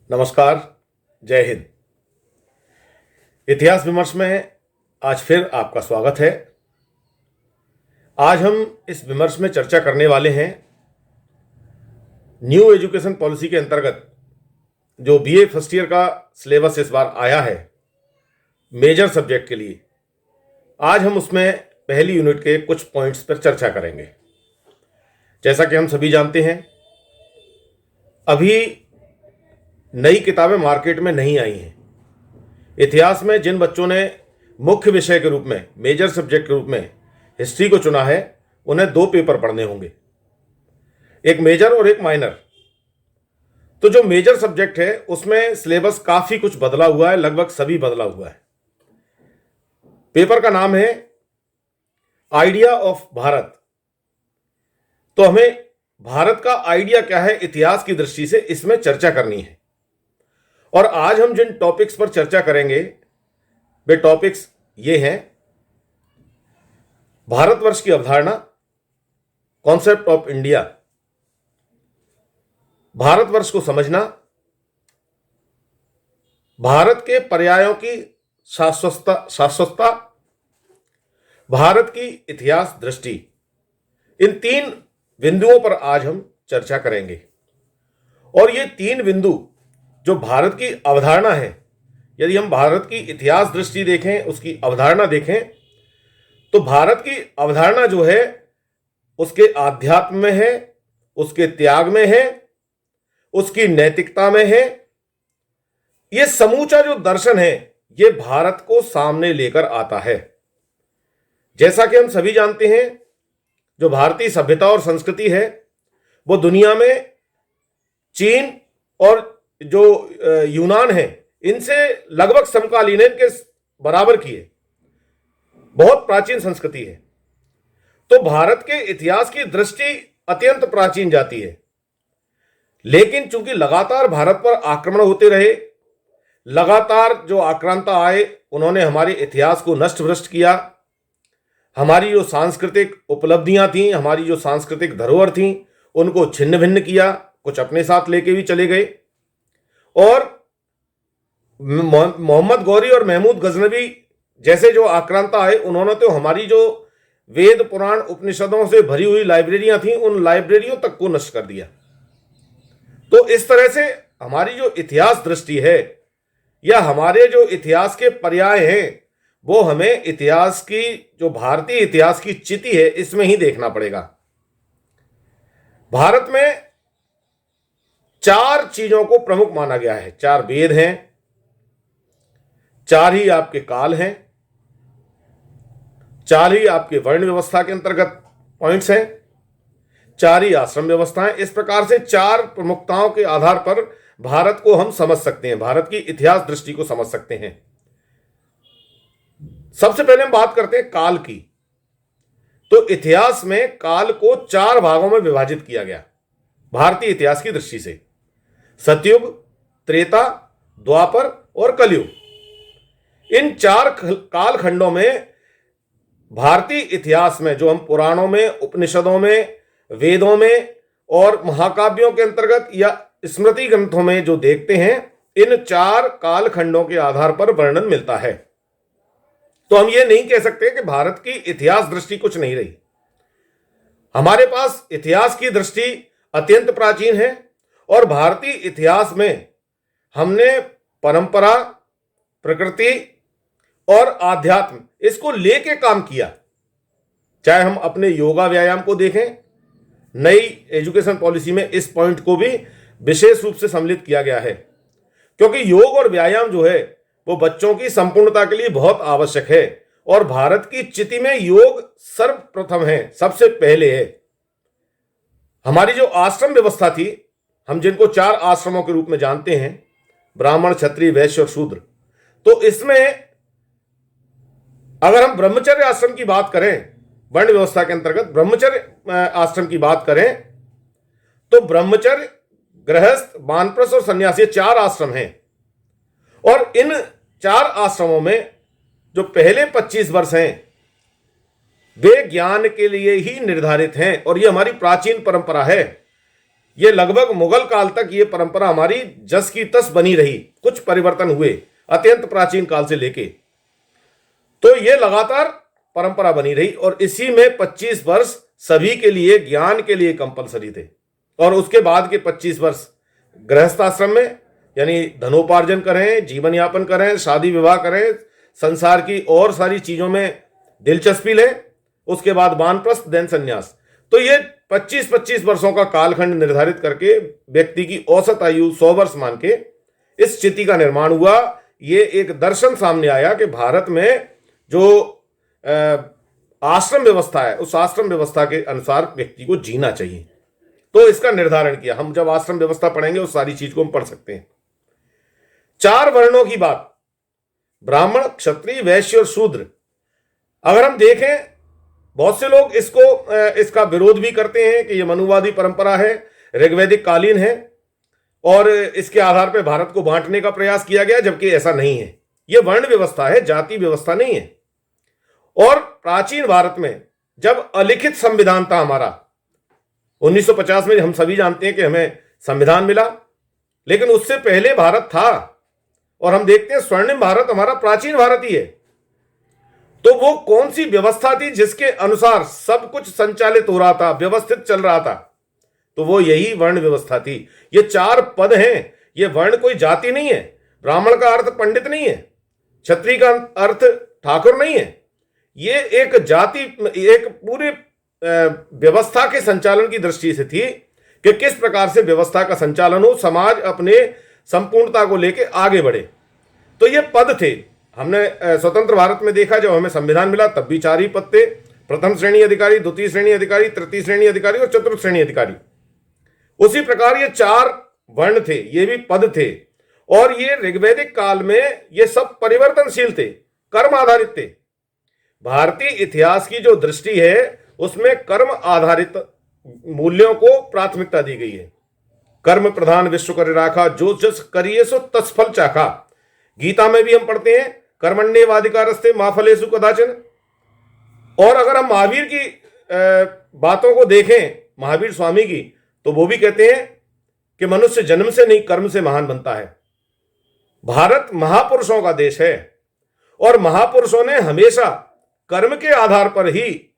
नमस्कार। जय हिंद। इतिहास विमर्श में आज फिर आपका स्वागत है। आज हम इस विमर्श में चर्चा करने वाले हैं न्यू एजुकेशन पॉलिसी के अंतर्गत जो बीए फर्स्ट ईयर का सिलेबस इस बार आया है मेजर सब्जेक्ट के लिए। आज हम उसमें पहली यूनिट के कुछ पॉइंट्स पर चर्चा करेंगे। जैसा कि हम सभी जानते हैं, अभी नई किताबें मार्केट में नहीं आई हैं। इतिहास में जिन बच्चों ने मुख्य विषय के रूप में, मेजर सब्जेक्ट के रूप में हिस्ट्री को चुना है, उन्हें दो पेपर पढ़ने होंगे, एक मेजर और एक माइनर। तो जो मेजर सब्जेक्ट है उसमें सिलेबस काफी कुछ बदला हुआ है, लगभग सभी बदला हुआ है। पेपर का नाम है आइडिया ऑफ भारत। तो हमें भारत का आइडिया क्या है इतिहास की दृष्टि से, इसमें चर्चा करनी है। और आज हम जिन टॉपिक्स पर चर्चा करेंगे वे टॉपिक्स ये हैं: भारतवर्ष की अवधारणा, कॉन्सेप्ट ऑफ इंडिया, भारतवर्ष को समझना, भारत के पर्यायों की शाश्वतता, भारत की इतिहास दृष्टि। इन तीन बिंदुओं पर आज हम चर्चा करेंगे। और ये तीन बिंदु जो भारत की अवधारणा है, यदि हम भारत की इतिहास दृष्टि देखें, उसकी अवधारणा देखें, तो भारत की अवधारणा जो है उसके आध्यात्म में है, उसके त्याग में है, उसकी नैतिकता में है। ये समूचा जो दर्शन है ये भारत को सामने लेकर आता है। जैसा कि हम सभी जानते हैं, जो भारतीय सभ्यता और संस्कृति है वो दुनिया में चीन और जो यूनान है इनसे लगभग समकालीन है, इनके बराबर की है, बहुत प्राचीन संस्कृति है। तो भारत के इतिहास की दृष्टि अत्यंत प्राचीन जाती है। लेकिन चूंकि लगातार भारत पर आक्रमण होते रहे, लगातार जो आक्रांता आए उन्होंने हमारे इतिहास को नष्ट भ्रष्ट किया। हमारी जो सांस्कृतिक उपलब्धियां थीं, हमारी जो सांस्कृतिक धरोहर थीं, उनको छिन्न भिन्न किया, कुछ अपने साथ लेके भी चले गए। और मोहम्मद गौरी और महमूद गजनवी जैसे जो आक्रांता आए, उन्होंने तो हमारी जो वेद पुराण उपनिषदों से भरी हुई लाइब्रेरियां थीं, उन लाइब्रेरियों तक को नष्ट कर दिया। तो इस तरह से हमारी जो इतिहास दृष्टि है या हमारे जो इतिहास के पर्याय हैं वो हमें इतिहास की, जो भारतीय इतिहास की चिति है, इसमें ही देखना पड़ेगा। भारत में चार चीजों को प्रमुख माना गया है। चार वेद हैं, चार ही आपके काल हैं, चार ही आपके वर्ण व्यवस्था के अंतर्गत पॉइंट्स हैं, चार ही आश्रम व्यवस्थाएं। इस प्रकार से चार प्रमुखताओं के आधार पर भारत को हम समझ सकते हैं, भारत की इतिहास दृष्टि को समझ सकते हैं। सबसे पहले हम बात करते हैं काल की। तो इतिहास में काल को चार भागों में विभाजित किया गया भारतीय इतिहास की दृष्टि से: सतयुग, त्रेता, द्वापर और कलयुग। इन चार कालखंडों में भारतीय इतिहास में, जो हम पुराणों में, उपनिषदों में, वेदों में और महाकाव्यों के अंतर्गत या स्मृति ग्रंथों में जो देखते हैं, इन चार कालखंडों के आधार पर वर्णन मिलता है। तो हम ये नहीं कह सकते कि भारत की इतिहास दृष्टि कुछ नहीं रही। हमारे पास इतिहास की दृष्टि अत्यंत प्राचीन है और भारतीय इतिहास में हमने परंपरा, प्रकृति और आध्यात्म, इसको लेके काम किया। चाहे हम अपने योगा व्यायाम को देखें, नई एजुकेशन पॉलिसी में इस पॉइंट को भी विशेष रूप से सम्मिलित किया गया है, क्योंकि योग और व्यायाम जो है वो बच्चों की संपूर्णता के लिए बहुत आवश्यक है। और भारत की चिति में योग सर्वप्रथम है, सबसे पहले है। हमारी जो आश्रम व्यवस्था थी, हम जिनको चार आश्रमों के रूप में जानते हैं, ब्राह्मण, क्षत्रिय, वैश्य और शूद्र, तो इसमें अगर हम ब्रह्मचर्य आश्रम की बात करें, वर्ण व्यवस्था के अंतर्गत ब्रह्मचर्य आश्रम की बात करें, तो ब्रह्मचर्य, गृहस्थ, वानप्रस्थ और सन्यासी, चार आश्रम हैं। और इन चार आश्रमों में जो पहले 25 वर्ष हैं वे ज्ञान के लिए ही निर्धारित हैं। और ये हमारी प्राचीन परंपरा है ये लगभग मुगल काल तक ये परंपरा हमारी जस की तस बनी रही, कुछ परिवर्तन हुए अत्यंत प्राचीन काल से लेके, तो ये लगातार परंपरा बनी रही। और इसी में 25 वर्ष सभी के लिए ज्ञान के लिए कंपलसरी थे, और उसके बाद के 25 वर्ष गृहस्थ आश्रम में, यानी धनोपार्जन करें, जीवन यापन करें, शादी विवाह करें, संसार की और सारी चीजों में दिलचस्पी लें, उसके बाद वानप्रस्थ, देन संन्यास। तो ये 25-25 वर्षों का कालखंड निर्धारित करके व्यक्ति की औसत आयु 100 वर्ष मान के इस स्थिति का निर्माण हुआ। ये एक दर्शन सामने आया कि भारत में जो आश्रम व्यवस्था है, उस आश्रम व्यवस्था के अनुसार व्यक्ति को जीना चाहिए। तो इसका निर्धारण किया। हम जब आश्रम व्यवस्था पढ़ेंगे उस सारी चीज को हम पढ़ सकते हैं। 4 वर्णों की बात, ब्राह्मण, क्षत्रिय, वैश्य और शूद्र, अगर हम देखें, बहुत से लोग इसका विरोध भी करते हैं कि यह मनुवादी परंपरा है, ऋग्वैदिक कालीन है, और इसके आधार पर भारत को बांटने का प्रयास किया गया, जबकि ऐसा नहीं है। यह वर्ण व्यवस्था है, जाति व्यवस्था नहीं है। और प्राचीन भारत में जब अलिखित संविधान था हमारा, 1950 में हम सभी जानते हैं कि हमें संविधान मिला, लेकिन उससे पहले भारत था, और हम देखते हैं स्वर्णिम भारत हमारा प्राचीन भारत ही है। तो वो कौन सी व्यवस्था थी जिसके अनुसार सब कुछ संचालित हो रहा था, व्यवस्थित चल रहा था? तो वो यही वर्ण व्यवस्था थी। ये 4 पद हैं, ये वर्ण कोई जाति नहीं है। ब्राह्मण का अर्थ पंडित नहीं है, क्षत्रिय का अर्थ ठाकुर नहीं है। ये एक जाति, एक पूरे व्यवस्था के संचालन की दृष्टि से थी कि किस प्रकार से व्यवस्था का संचालन हो, समाज अपने संपूर्णता को लेकर आगे बढ़े। तो ये पद थे। हमने स्वतंत्र भारत में देखा, जब हमें संविधान मिला तब भी 4 ही पद थे, प्रथम श्रेणी अधिकारी, द्वितीय श्रेणी अधिकारी, तृतीय श्रेणी अधिकारी और चतुर्थ श्रेणी अधिकारी। उसी प्रकार ये 4 वर्ण थे, ये भी पद थे। और ये ऋग्वैदिक काल में ये सब परिवर्तनशील थे, कर्म आधारित थे। भारतीय इतिहास की जो दृष्टि है उसमें कर्म आधारित मूल्यों को प्राथमिकता दी गई है। कर्म प्रधान विश्व कर राखा, जो जस करिए सो तत्फल चाखा। गीता में भी हम पढ़ते हैं, कर्मण्येवाधिकारस्ते मा फलेषु कदाचन। और अगर हम महावीर की बातों को देखें, महावीर स्वामी की, तो वो भी कहते हैं कि मनुष्य जन्म से नहीं कर्म से महान बनता है। भारत महापुरुषों का देश है, और महापुरुषों ने हमेशा कर्म के आधार पर ही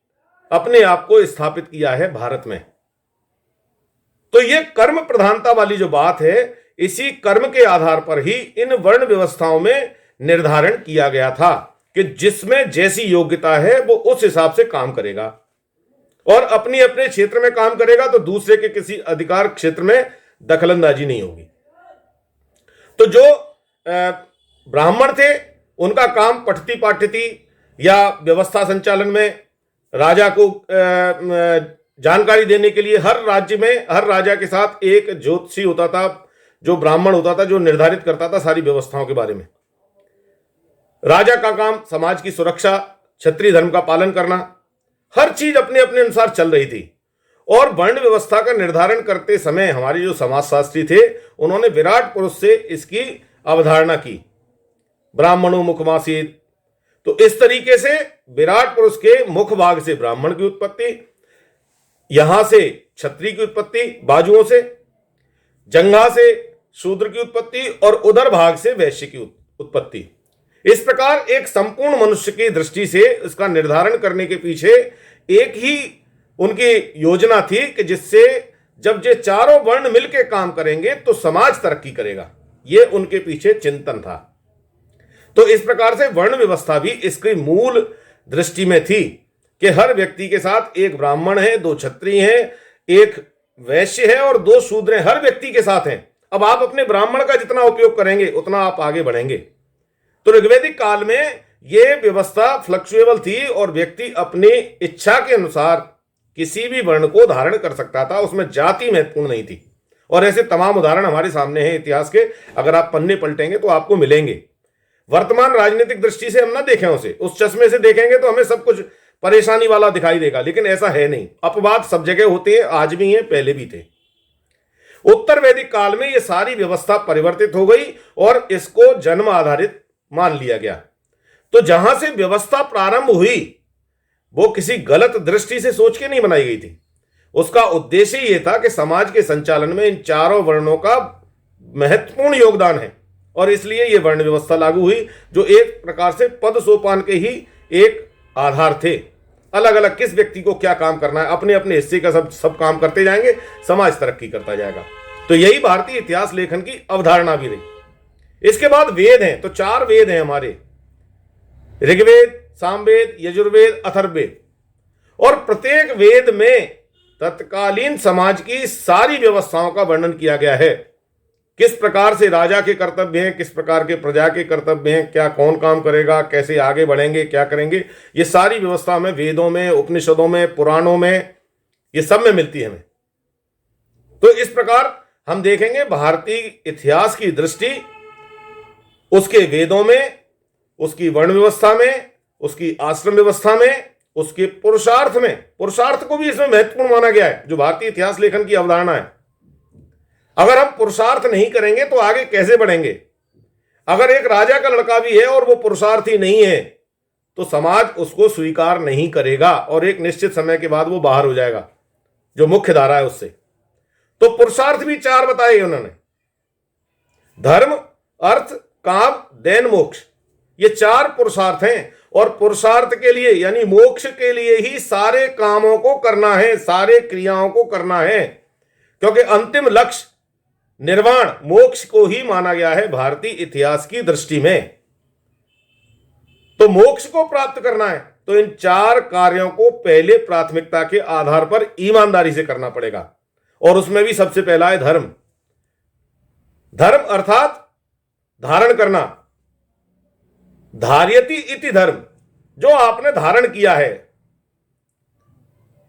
अपने आप को स्थापित किया है भारत में। तो यह कर्म प्रधानता वाली जो बात है, इसी कर्म के आधार पर ही इन वर्ण व्यवस्थाओं में निर्धारण किया गया था कि जिसमें जैसी योग्यता है वो उस हिसाब से काम करेगा, और अपनी अपने क्षेत्र में काम करेगा, तो दूसरे के किसी अधिकार क्षेत्र में दखलंदाजी नहीं होगी। तो जो ब्राह्मण थे, उनका काम पठती पाठ्यती या व्यवस्था संचालन में राजा को जानकारी देने के लिए हर राज्य में हर राजा के साथ एक ज्योतिषी होता था, जो ब्राह्मण होता था, जो निर्धारित करता था सारी व्यवस्थाओं के बारे में। राजा का काम समाज की सुरक्षा, क्षत्रिय धर्म का पालन करना, हर चीज अपने अपने अनुसार चल रही थी। और वर्ण व्यवस्था का निर्धारण करते समय हमारे जो समाजशास्त्री थे, उन्होंने विराट पुरुष से इसकी अवधारणा की, ब्राह्मणों मुखमासीत। तो इस तरीके से विराट पुरुष के मुख भाग से ब्राह्मण की उत्पत्ति, यहां से क्षत्रिय की उत्पत्ति बाजुओं से, जंघा से शूद्र की उत्पत्ति, और उदर भाग से वैश्य की उत्पत्ति। इस प्रकार एक संपूर्ण मनुष्य की दृष्टि से इसका निर्धारण करने के पीछे एक ही उनकी योजना थी कि जिससे जब ये चारों वर्ण मिलकर काम करेंगे तो समाज तरक्की करेगा। ये उनके पीछे चिंतन था। तो इस प्रकार से वर्ण व्यवस्था भी इसकी मूल दृष्टि में थी कि हर व्यक्ति के साथ एक ब्राह्मण है, 2 क्षत्रिय हैं, 1 वैश्य है और 2 शूद्र हैं, हर व्यक्ति के साथ हैं। अब आप अपने ब्राह्मण का जितना उपयोग करेंगे उतना आप आगे बढ़ेंगे। तो ऋग्वैदिक काल में यह व्यवस्था फ्लक्चुएबल थी, और व्यक्ति अपनी इच्छा के अनुसार किसी भी वर्ण को धारण कर सकता था, उसमें जाति महत्वपूर्ण नहीं थी। और ऐसे तमाम उदाहरण हमारे सामने हैं इतिहास के, अगर आप पन्ने पलटेंगे तो आपको मिलेंगे। वर्तमान राजनीतिक दृष्टि से हम ना देखें उसे, उस चश्मे से देखेंगे तो हमें सब कुछ परेशानी वाला दिखाई देगा, लेकिन ऐसा है नहीं। अपवाद सब जगह होते हैं, आज भी हैं, पहले भी थे। उत्तर वैदिक काल में यह सारी व्यवस्था परिवर्तित हो गई और इसको जन्म आधारित मान लिया गया। तो जहां से व्यवस्था प्रारंभ हुई वो किसी गलत दृष्टि से सोच के नहीं बनाई गई थी। उसका उद्देश्य ये था कि समाज के संचालन में इन चारों वर्णों का महत्वपूर्ण योगदान है और इसलिए ये वर्ण व्यवस्था लागू हुई, जो एक प्रकार से पद सोपान के ही एक आधार थे। अलग अलग किस व्यक्ति को क्या काम करना है, अपने अपने हिस्से का सब काम करते जाएंगे, समाज तरक्की करता जाएगा। तो यही भारतीय इतिहास लेखन की अवधारणा भी रही। इसके बाद वेद हैं, तो 4 वेद हैं हमारे, ऋग्वेद, सामवेद, यजुर्वेद, अथर्ववेद। और प्रत्येक वेद में तत्कालीन समाज की सारी व्यवस्थाओं का वर्णन किया गया है। किस प्रकार से राजा के कर्तव्य हैं, किस प्रकार के प्रजा के कर्तव्य हैं, क्या कौन काम करेगा, कैसे आगे बढ़ेंगे, क्या करेंगे, ये सारी व्यवस्था में वेदों में, उपनिषदों में, पुराणों में, ये सब में मिलती है हमें। तो इस प्रकार हम देखेंगे भारतीय इतिहास की दृष्टि उसके वेदों में, उसकी वर्ण व्यवस्था में, उसकी आश्रम व्यवस्था में, उसके पुरुषार्थ में, पुरुषार्थ को भी इसमें महत्वपूर्ण माना गया है, जो भारतीय इतिहास लेखन की अवधारणा है। अगर हम पुरुषार्थ नहीं करेंगे तो आगे कैसे बढ़ेंगे? अगर एक राजा का लड़का भी है और वो पुरुषार्थी नहीं है तो समाज उसको स्वीकार नहीं करेगा और एक निश्चित समय के बाद वो बाहर हो जाएगा, जो मुख्य धारा है उससे। तो पुरुषार्थ भी 4 बताए उन्होंने, धर्म, अर्थ, काम, दैन, मोक्ष। ये 4 पुरुषार्थ हैं और पुरुषार्थ के लिए यानी मोक्ष के लिए ही सारे कामों को करना है, सारे क्रियाओं को करना है, क्योंकि अंतिम लक्ष्य निर्वाण मोक्ष को ही माना गया है भारतीय इतिहास की दृष्टि में। तो मोक्ष को प्राप्त करना है तो इन 4 कार्यों को पहले प्राथमिकता के आधार पर ईमानदारी से करना पड़ेगा और उसमें भी सबसे पहला है धर्म। धर्म अर्थात धारण करना, धार्यति इति धर्म, जो आपने धारण किया है।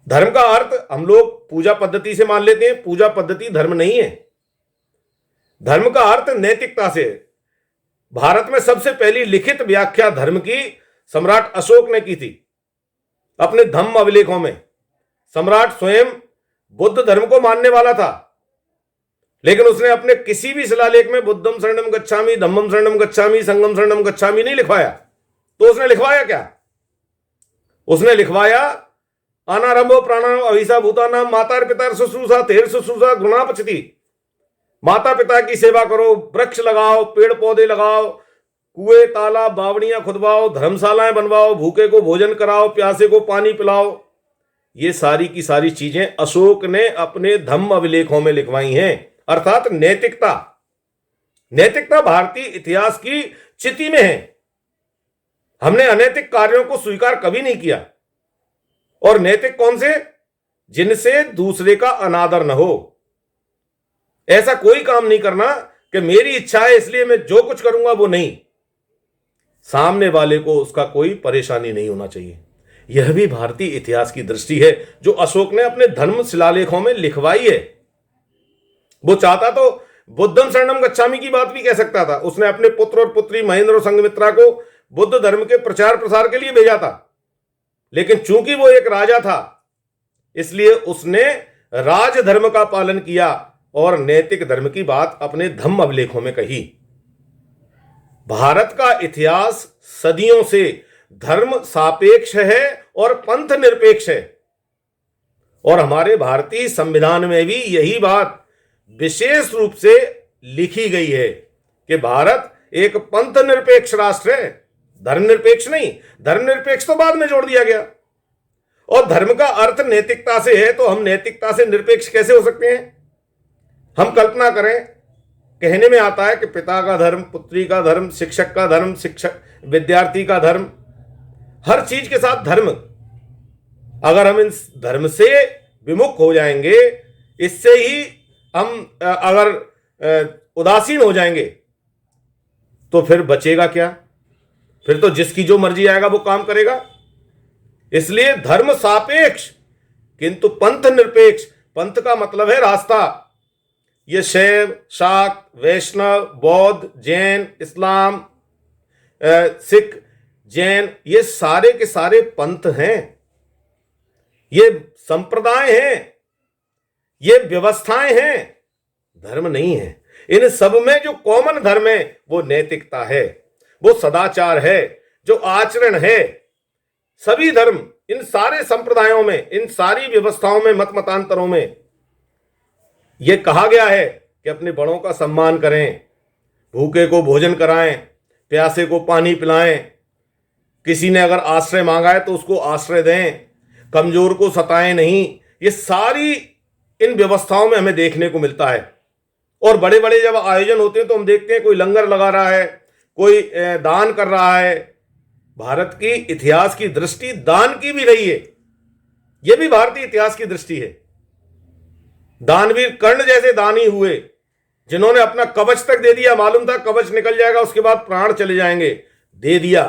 धर्म का अर्थ हम लोग पूजा पद्धति से मान लेते हैं, पूजा पद्धति धर्म नहीं है। धर्म का अर्थ नैतिकता से। भारत में सबसे पहली लिखित व्याख्या धर्म की सम्राट अशोक ने की थी अपने धम्म अभिलेखों में। सम्राट स्वयं बुद्ध धर्म को मानने वाला था, लेकिन उसने अपने किसी भी शिलालेख में बुद्धम शरणम गच्छामि, धम्मम शरणम गच्छामि, संघम शरणम गच्छामि नहीं लिखवाया। तो उसने लिखवाया क्या? उसने लिखवाया अनारंभो प्राणायाम अभिसा भूतानाम माता पिता शुश्रूषा तेर शुश्रूषा गुणापचति। माता पिता की सेवा करो, वृक्ष लगाओ, पेड़ पौधे लगाओ, कुएं तालाब बावड़ियां खुदवाओ, धर्मशालाएं बनवाओ, भूखे को भोजन कराओ, प्यासे को पानी पिलाओ। ये सारी की सारी चीजें अशोक ने अपने धम्म अभिलेखों में लिखवाई हैं। अर्थात नैतिकता, नैतिकता भारतीय इतिहास की चिति में है। हमने अनैतिक कार्यों को स्वीकार कभी नहीं किया। और नैतिक कौन से? जिनसे दूसरे का अनादर न हो। ऐसा कोई काम नहीं करना कि मेरी इच्छा है इसलिए मैं जो कुछ करूंगा वो नहीं, सामने वाले को उसका कोई परेशानी नहीं होना चाहिए। यह भी भारतीय इतिहास की दृष्टि है जो अशोक ने अपने धर्म शिलालेखों में लिखवाई है। वो चाहता तो बुद्धम शरणम गच्छामि की बात भी कह सकता था। उसने अपने पुत्र और पुत्री महेंद्र और संघमित्रा को बुद्ध धर्म के प्रचार प्रसार के लिए भेजा था, लेकिन चूंकि वो एक राजा था इसलिए उसने राजधर्म का पालन किया और नैतिक धर्म की बात अपने धम्म अभिलेखों में कही। भारत का इतिहास सदियों से धर्म सापेक्ष है और पंथ निरपेक्ष है और हमारे भारतीय संविधान में भी यही बात विशेष रूप से लिखी गई है कि भारत एक पंथ निरपेक्ष राष्ट्र है, धर्मनिरपेक्ष नहीं। धर्मनिरपेक्ष तो बाद में जोड़ दिया गया। और धर्म का अर्थ नैतिकता से है, तो हम नैतिकता से निरपेक्ष कैसे हो सकते हैं? हम कल्पना करें, कहने में आता है कि पिता का धर्म, पुत्री का धर्म, शिक्षक का धर्म, शिक्षक विद्यार्थी का धर्म, हर चीज के साथ धर्म। अगर हम इन धर्म से विमुख हो जाएंगे, इससे ही हम अगर उदासीन हो जाएंगे तो फिर बचेगा क्या? फिर तो जिसकी जो मर्जी आएगा वो काम करेगा। इसलिए धर्म सापेक्ष किंतु पंथ निरपेक्ष। पंथ का मतलब है रास्ता। ये शैव, शाक्त, वैष्णव, बौद्ध, जैन, इस्लाम, सिख, जैन, ये सारे के सारे पंथ हैं, ये संप्रदाय हैं, ये व्यवस्थाएं हैं, धर्म नहीं है। इन सब में जो कॉमन धर्म है वो नैतिकता है, वो सदाचार है, जो आचरण है। सभी धर्म, इन सारे संप्रदायों में, इन सारी व्यवस्थाओं में, मत मतांतरों में यह कहा गया है कि अपने बड़ों का सम्मान करें, भूखे को भोजन कराएं, प्यासे को पानी पिलाएं, किसी ने अगर आश्रय मांगा है तो उसको आश्रय दें, कमजोर को सताएं नहीं। ये सारी इन व्यवस्थाओं में हमें देखने को मिलता है। और बड़े बड़े जब आयोजन होते हैं तो हम देखते हैं कोई लंगर लगा रहा है, कोई दान कर रहा है। भारत की इतिहास की दृष्टि दान की भी रही है। यह भी भारतीय इतिहास की दृष्टि है। दानवीर कर्ण जैसे दानी हुए, जिन्होंने अपना कवच तक दे दिया, मालूम था कवच निकल जाएगा उसके बाद प्राण चले जाएंगे, दे दिया।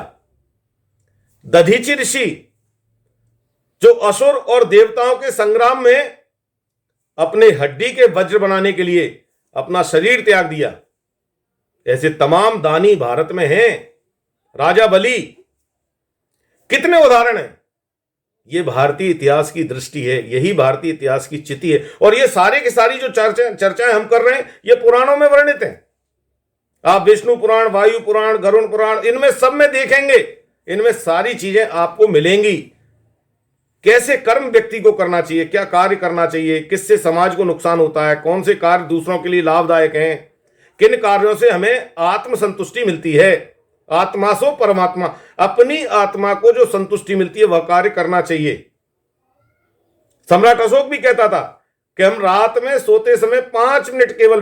दधीचि ऋषि जो असुर और देवताओं के संग्राम में अपने हड्डी के वज्र बनाने के लिए अपना शरीर त्याग दिया, ऐसे तमाम दानी भारत में हैं। राजा बलि, कितने उदाहरण हैं। यह भारतीय इतिहास की दृष्टि है, यही भारतीय इतिहास की चिति है। और ये सारे की सारी जो चर्चाएं हम कर रहे हैं, ये पुराणों में वर्णित हैं। आप विष्णु पुराण, वायु पुराण, गरुण पुराण, इनमें सब में देखेंगे, इनमें सारी चीजें आपको मिलेंगी। कैसे कर्म व्यक्ति को करना चाहिए, क्या कार्य करना चाहिए, किससे समाज को नुकसान होता है, कौन से कार्य दूसरों के लिए लाभदायक हैं, किन कार्यों से हमें आत्मसंतुष्टि मिलती है। आत्मा सो परमात्मा, अपनी आत्मा को जो संतुष्टि मिलती है वह कार्य करना चाहिए। सम्राट अशोक भी कहता था कि हम रात में सोते समय 5 मिनट केवल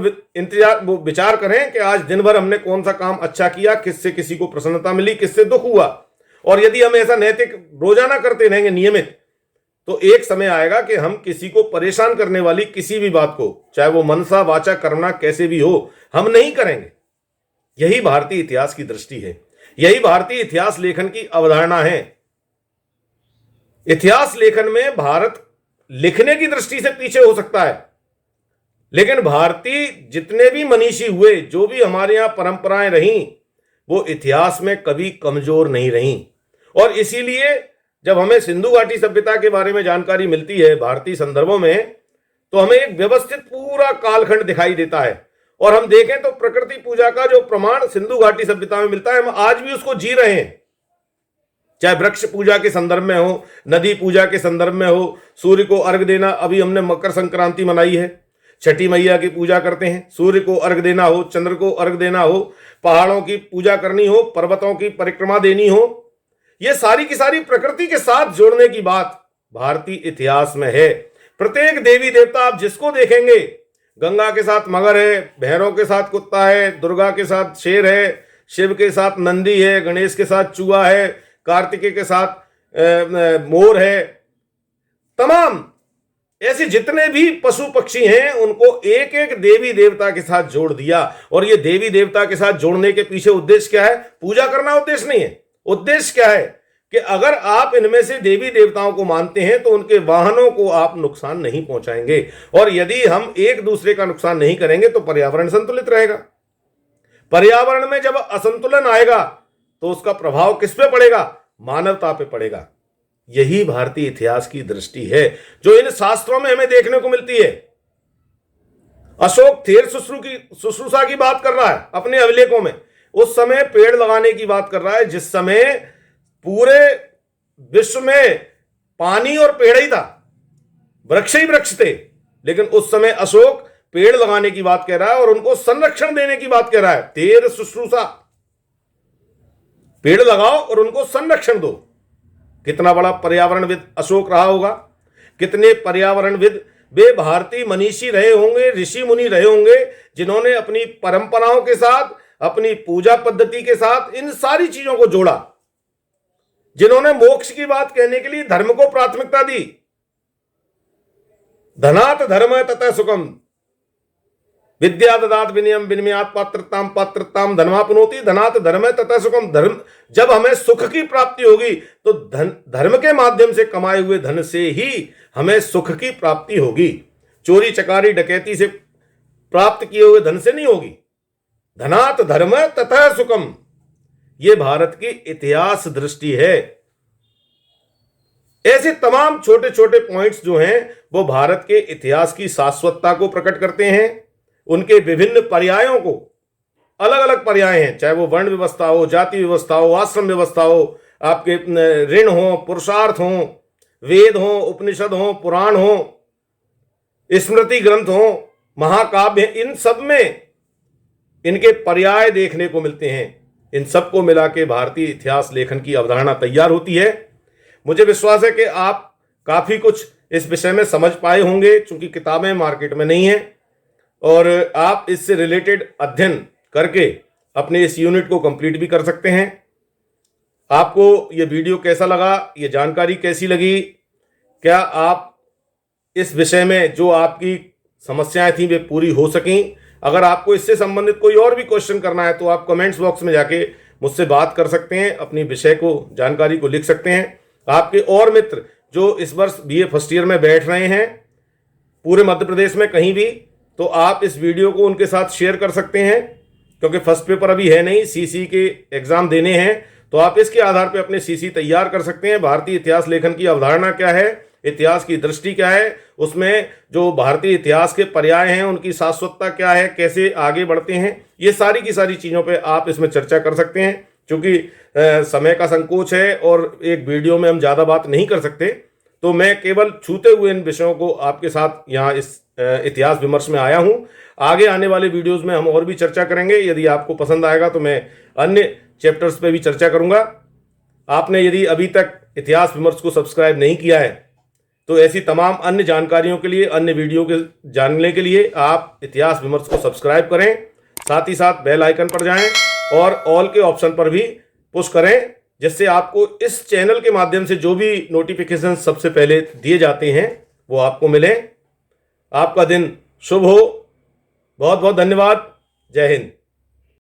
विचार करें कि आज दिन भर हमने कौन सा काम अच्छा किया, किससे किसी को प्रसन्नता मिली, किससे दुख हुआ। और यदि हम ऐसा नैतिक रोजाना करते रहेंगे नियमित, तो एक समय आएगा कि हम किसी को परेशान करने वाली किसी भी बात को, चाहे वो मनसा वाचा कर्मणा कैसे भी हो, हम नहीं करेंगे। यही भारतीय इतिहास की दृष्टि है, यही भारतीय इतिहास लेखन की अवधारणा है। इतिहास लेखन में भारत लिखने की दृष्टि से पीछे हो सकता है, लेकिन भारतीय जितने भी मनीषी हुए, जो भी हमारे यहां परंपराएं रहीं, वो इतिहास में कभी कमजोर नहीं रहीं। और इसीलिए जब हमें सिंधु घाटी सभ्यता के बारे में जानकारी मिलती है भारतीय संदर्भों में, तो हमें एक व्यवस्थित पूरा कालखंड दिखाई देता है। और हम देखें तो प्रकृति पूजा का जो प्रमाण सिंधु घाटी सभ्यता में मिलता है, हम आज भी उसको जी रहे हैं। चाहे वृक्ष पूजा के संदर्भ में हो, नदी पूजा के संदर्भ में हो, सूर्य को अर्घ देना, अभी हमने मकर संक्रांति मनाई है, छठी मैया की पूजा करते हैं। सूर्य को अर्घ देना हो, चंद्र को अर्घ देना हो, पहाड़ों की पूजा करनी हो, पर्वतों की परिक्रमा देनी हो, ये सारी की सारी प्रकृति के साथ जोड़ने की बात भारतीय इतिहास में है। प्रत्येक देवी देवता आप जिसको देखेंगे, गंगा के साथ मगर है, भैरव के साथ कुत्ता है, दुर्गा के साथ शेर है, शिव के साथ नंदी है, गणेश के साथ चूहा है, कार्तिकेय के साथ मोर है। तमाम ऐसे जितने भी पशु पक्षी हैं, उनको एक एक देवी देवता के साथ जोड़ दिया। और ये देवी देवता के साथ जोड़ने के पीछे उद्देश्य क्या है? पूजा करना उद्देश्य नहीं है। उद्देश्य क्या है कि अगर आप इनमें से देवी देवताओं को मानते हैं तो उनके वाहनों को आप नुकसान नहीं पहुंचाएंगे। और यदि हम एक दूसरे का नुकसान नहीं करेंगे तो पर्यावरण संतुलित रहेगा। पर्यावरण में जब असंतुलन आएगा तो उसका प्रभाव किस पे पड़ेगा? मानवता पे पड़ेगा। यही भारतीय इतिहास की दृष्टि है जो इन शास्त्रों में हमें देखने को मिलती है। अशोक थेर शुश्रूषा की बात कर रहा है अपने अभिलेखों में। उस समय पेड़ लगाने की बात कर रहा है जिस समय पूरे विश्व में पानी और पेड़ ही था, वृक्ष ही वृक्ष थे। लेकिन उस समय अशोक पेड़ लगाने की बात कह रहा है और उनको संरक्षण देने की बात कह रहा है। थेर शुश्रूषा, पेड़ लगाओ और उनको संरक्षण दो। कितना बड़ा पर्यावरणविद अशोक रहा होगा, कितने पर्यावरणविद वे भारतीय मनीषी रहे होंगे, ऋषि मुनि रहे होंगे, जिन्होंने अपनी परंपराओं के साथ, अपनी पूजा पद्धति के साथ इन सारी चीजों को जोड़ा, जिन्होंने मोक्ष की बात कहने के लिए धर्म को प्राथमिकता दी। धनात् धर्म ततः सुखम, विद्या ददात विनयम विनिमयात् पात्रताम पात्रताम धर्मापनोति, धनात् धर्म ततः सुखम। धर्म, जब हमें सुख की प्राप्ति होगी तो धर्म के माध्यम से कमाए हुए धन से ही हमें सुख की प्राप्ति होगी। चोरी चकारी डकैती से प्राप्त किए हुए धन से नहीं होगी। धनात् धर्म ततः सुखम, यह भारत की इतिहास दृष्टि है। ऐसे तमाम छोटे छोटे पॉइंट्स जो हैं वो भारत के इतिहास की शाश्वतता को प्रकट करते हैं। उनके विभिन्न पर्यायों को, अलग अलग पर्याय हैं, चाहे वो वर्ण व्यवस्था हो, जाति व्यवस्था हो, आश्रम व्यवस्था हो, आपके ऋण हो, पुरुषार्थ हो, वेद हो, उपनिषद हो, पुराण हो, स्मृति ग्रंथ हो, महाकाव्य, इन सब में इनके पर्याय देखने को मिलते हैं। इन सबको मिला के भारतीय इतिहास लेखन की अवधारणा तैयार होती है। मुझे विश्वास है कि आप काफी कुछ इस विषय में समझ पाए होंगे, चूंकि किताबें मार्केट में नहीं है और आप इससे रिलेटेड अध्ययन करके अपने इस यूनिट को कंप्लीट भी कर सकते हैं। आपको ये वीडियो कैसा लगा, ये जानकारी कैसी लगी, क्या आप इस विषय में जो आपकी समस्याएं थी वे पूरी हो सकें? अगर आपको इससे संबंधित कोई और भी क्वेश्चन करना है तो आप कमेंट्स बॉक्स में जाके मुझसे बात कर सकते हैं, अपनी विषय को, जानकारी को लिख सकते हैं। आपके और मित्र जो इस वर्ष बीए फर्स्ट ईयर में बैठ रहे हैं पूरे मध्य प्रदेश में कहीं भी, तो आप इस वीडियो को उनके साथ शेयर कर सकते हैं, क्योंकि फर्स्ट पेपर अभी है नहीं, सीसी के एग्जाम देने हैं, तो आप इसके आधार पर अपने सीसी तैयार कर सकते हैं। भारतीय इतिहास लेखन की अवधारणा क्या है, इतिहास की दृष्टि क्या है, उसमें जो भारतीय इतिहास के पर्याय हैं उनकी शाश्वतता क्या है, कैसे आगे बढ़ते हैं, ये सारी की सारी चीज़ों पे आप इसमें चर्चा कर सकते हैं। क्योंकि समय का संकोच है और एक वीडियो में हम ज़्यादा बात नहीं कर सकते, तो मैं केवल छूते हुए इन विषयों को आपके साथ यहाँ इस इतिहास विमर्श में आया हूँ। आगे आने वाले वीडियोज़ में हम और भी चर्चा करेंगे। यदि आपको पसंद आएगा तो मैं अन्य चैप्टर्स पे भी चर्चा करूँगा। आपने यदि अभी तक इतिहास विमर्श को सब्सक्राइब नहीं किया है तो ऐसी तमाम अन्य जानकारियों के लिए, अन्य वीडियो के जानने के लिए आप इतिहास विमर्श को सब्सक्राइब करें, साथ ही साथ बेल आइकन पर जाएं और ऑल के ऑप्शन पर भी पुश करें, जिससे आपको इस चैनल के माध्यम से जो भी नोटिफिकेशन सबसे पहले दिए जाते हैं वो आपको मिले। आपका दिन शुभ हो। बहुत बहुत धन्यवाद। जय हिंद।